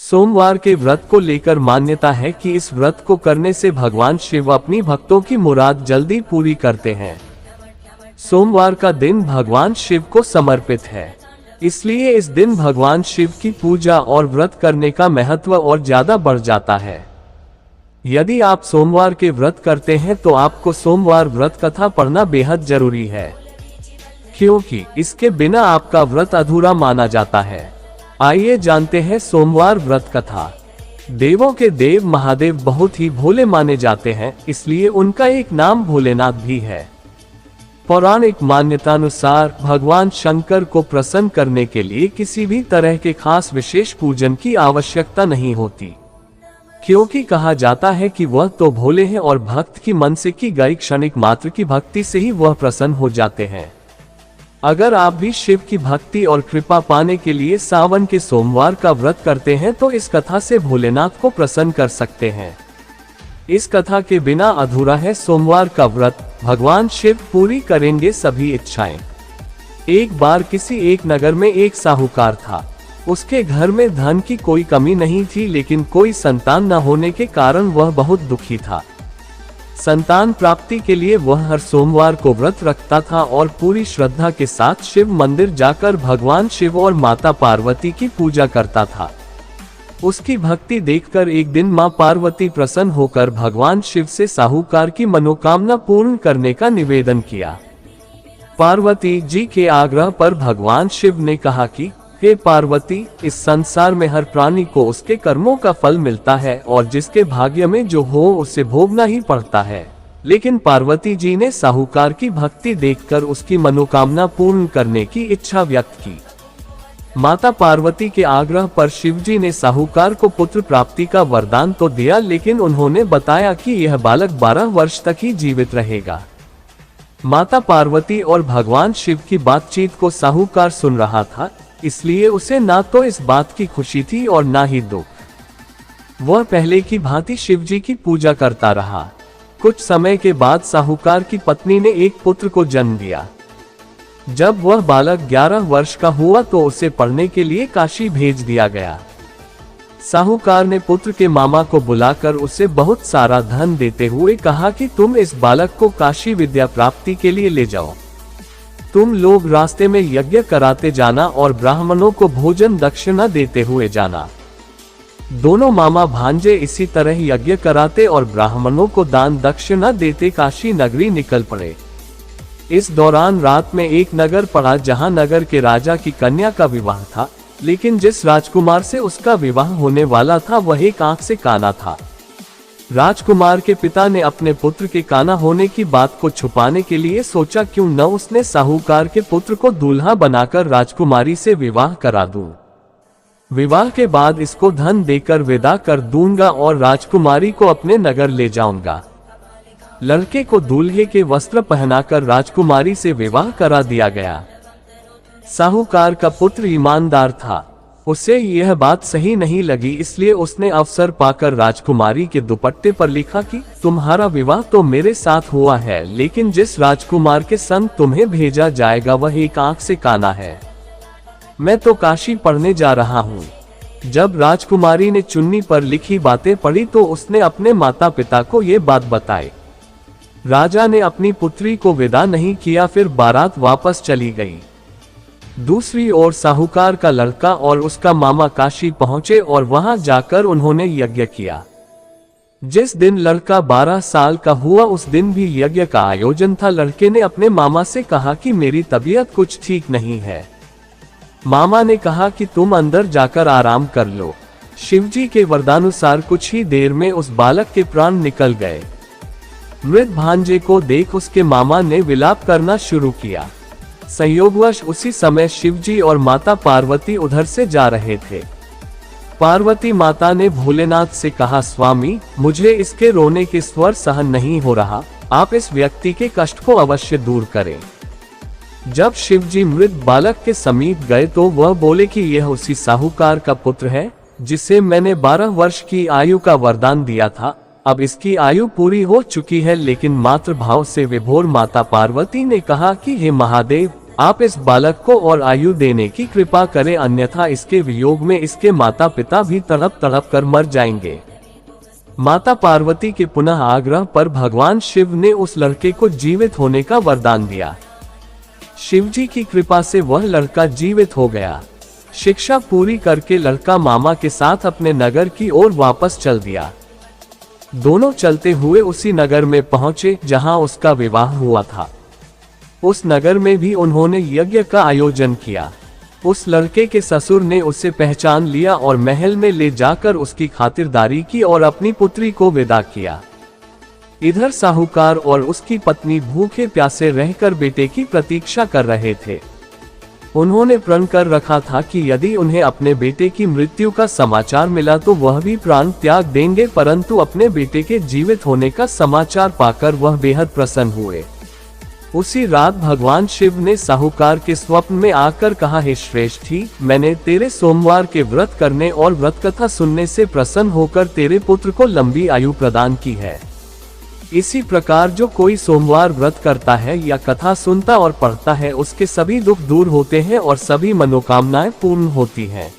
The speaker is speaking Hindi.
सोमवार के व्रत को लेकर मान्यता है कि इस व्रत को करने से भगवान शिव अपनी भक्तों की मुराद जल्दी पूरी करते हैं। सोमवार का दिन भगवान शिव को समर्पित है, इसलिए इस दिन भगवान शिव की पूजा और व्रत करने का महत्व और ज्यादा बढ़ जाता है। यदि आप सोमवार के व्रत करते हैं तो आपको सोमवार व्रत कथा पढ़ना बेहद जरूरी है, क्योंकि इसके बिना आपका व्रत अधूरा माना जाता है। आइए जानते हैं सोमवार व्रत कथा। देवों के देव महादेव बहुत ही भोले माने जाते हैं, इसलिए उनका एक नाम भोलेनाथ भी है। पौराणिक मान्यतानुसार भगवान शंकर को प्रसन्न करने के लिए किसी भी तरह के खास विशेष पूजन की आवश्यकता नहीं होती, क्योंकि कहा जाता है कि वह तो भोले हैं और भक्त की मन से की गई क्षणिक मात्र की भक्ति से ही वह प्रसन्न हो जाते हैं। अगर आप भी शिव की भक्ति और कृपा पाने के लिए सावन के सोमवार का व्रत करते हैं तो इस कथा से भोलेनाथ को प्रसन्न कर सकते हैं। इस कथा के बिना अधूरा है सोमवार का व्रत। भगवान शिव पूरी करेंगे सभी इच्छाएं। एक बार किसी एक नगर में एक साहूकार था। उसके घर में धन की कोई कमी नहीं थी, लेकिन कोई संतान न होने के कारण वह बहुत दुखी था। संतान प्राप्ति के लिए वह हर सोमवार को व्रत रखता था और पूरी श्रद्धा के साथ शिव मंदिर जाकर भगवान शिव और माता पार्वती की पूजा करता था। उसकी भक्ति देखकर एक दिन मां पार्वती प्रसन्न होकर भगवान शिव से साहूकार की मनोकामना पूर्ण करने का निवेदन किया। पार्वती जी के आग्रह पर भगवान शिव ने कहा कि हे पार्वती, इस संसार में हर प्राणी को उसके कर्मों का फल मिलता है और जिसके भाग्य में जो हो उसे भोगना ही पड़ता है। लेकिन पार्वती जी ने साहूकार की भक्ति देखकर उसकी मनोकामना पूर्ण करने की इच्छा व्यक्त की। माता पार्वती के आग्रह पर शिवजी ने साहूकार को पुत्र प्राप्ति का वरदान तो दिया, लेकिन उन्होंने बताया कि यह बालक 12 वर्ष तक ही जीवित रहेगा। माता पार्वती और भगवान शिव की बातचीत को साहूकार सुन रहा था, इसलिए उसे ना तो इस बात की खुशी थी और ना ही दुख। वह पहले की भांति शिवजी की पूजा करता रहा। कुछ समय के बाद साहूकार की पत्नी ने एक पुत्र को जन्म दिया। जब वह बालक 11 वर्ष का हुआ तो उसे पढ़ने के लिए काशी भेज दिया गया। साहूकार ने पुत्र के मामा को बुलाकर उसे बहुत सारा धन देते हुए कहा कि तुम इस बालक को काशी विद्या प्राप्ति के लिए ले जाओ। तुम लोग रास्ते में यज्ञ कराते जाना और ब्राह्मणों को भोजन दक्षिणा देते हुए जाना। दोनों मामा भांजे इसी तरह यज्ञ कराते और ब्राह्मणों को दान दक्षिणा देते काशी नगरी निकल पड़े। इस दौरान रात में एक नगर पड़ा जहां नगर के राजा की कन्या का विवाह था, लेकिन जिस राजकुमार से उसका विवाह होने वाला था वह एक आंख से काना था। राजकुमार के पिता ने अपने पुत्र के काना होने की बात को छुपाने के लिए सोचा क्यों न उसने साहूकार के पुत्र को दूल्हा बनाकर राजकुमारी से विवाह करा दूं। विवाह के बाद इसको धन देकर विदा कर दूंगा और राजकुमारी को अपने नगर ले जाऊंगा। लड़के को दूल्हे के वस्त्र पहनाकर राजकुमारी से विवाह करा दिया गया। साहूकार का पुत्र ईमानदार था। उसे यह बात सही नहीं लगी, इसलिए उसने अवसर पाकर राजकुमारी के दुपट्टे पर लिखा कि तुम्हारा विवाह तो मेरे साथ हुआ है, लेकिन जिस राजकुमार के संग तुम्हें भेजा जाएगा वह एक आंख से काना है। मैं तो काशी पढ़ने जा रहा हूँ। जब राजकुमारी ने चुन्नी पर लिखी बातें पढ़ी तो उसने अपने माता पिता को ये बात बताई। राजा ने अपनी पुत्री को विदा नहीं किया, फिर बारात वापस चली गई। दूसरी ओर साहूकार का लड़का और उसका मामा काशी पहुंचे और वहां जाकर उन्होंने यज्ञ किया। जिस दिन लड़का 12 साल का हुआ उस दिन भी यज्ञ का आयोजन था। लड़के ने अपने मामा से कहा कि मेरी तबीयत कुछ ठीक नहीं है। मामा ने कहा कि तुम अंदर जाकर आराम कर लो। शिवजी के वरदानुसार कुछ ही देर में उस बालक के प्राण निकल गए। मृत भांजे को देख उसके मामा ने विलाप करना शुरू किया। संयोगवश उसी समय शिवजी और माता पार्वती उधर से जा रहे थे। पार्वती माता ने भोलेनाथ से कहा, स्वामी, मुझे इसके रोने के स्वर सहन नहीं हो रहा, आप इस व्यक्ति के कष्ट को अवश्य दूर करें। जब शिवजी मृत बालक के समीप गए तो वह बोले कि यह उसी साहूकार का पुत्र है जिसे मैंने 12 वर्ष की आयु का वरदान दिया था। अब इसकी आयु पूरी हो चुकी है। लेकिन मातृभाव से विभोर माता पार्वती ने कहा कि हे महादेव, आप इस बालक को और आयु देने की कृपा करें, अन्यथा इसके वियोग में इसके माता पिता भी तड़प तड़प कर मर जाएंगे। माता पार्वती के पुनः आग्रह पर भगवान शिव ने उस लड़के को जीवित होने का वरदान दिया। शिवजी की कृपा से वह लड़का जीवित हो गया। शिक्षा पूरी करके लड़का मामा के साथ अपने नगर की ओर वापस चल दिया। दोनों चलते हुए उसी नगर में पहुंचे जहां उसका विवाह हुआ था। उस नगर में भी उन्होंने यज्ञ का आयोजन किया। उस लड़के के ससुर ने उसे पहचान लिया और महल में ले जाकर उसकी खातिरदारी की और अपनी पुत्री को विदा किया। इधर साहूकार और उसकी पत्नी भूखे प्यासे रहकर बेटे की प्रतीक्षा कर रहे थे। उन्होंने प्रण कर रखा था कि यदि उन्हें अपने बेटे की मृत्यु का समाचार मिला तो वह भी प्राण त्याग देंगे, परंतु अपने बेटे के जीवित होने का समाचार पाकर वह बेहद प्रसन्न हुए। उसी रात भगवान शिव ने साहूकार के स्वप्न में आकर कहा, हे श्रेष्ठी, मैंने तेरे सोमवार के व्रत करने और व्रत कथा सुनने से प्रसन्न होकर तेरे पुत्र को लंबी आयु प्रदान की है। इसी प्रकार जो कोई सोमवार व्रत करता है या कथा सुनता और पढ़ता है, उसके सभी दुख दूर होते हैं और सभी मनोकामनाएं पूर्ण होती हैं।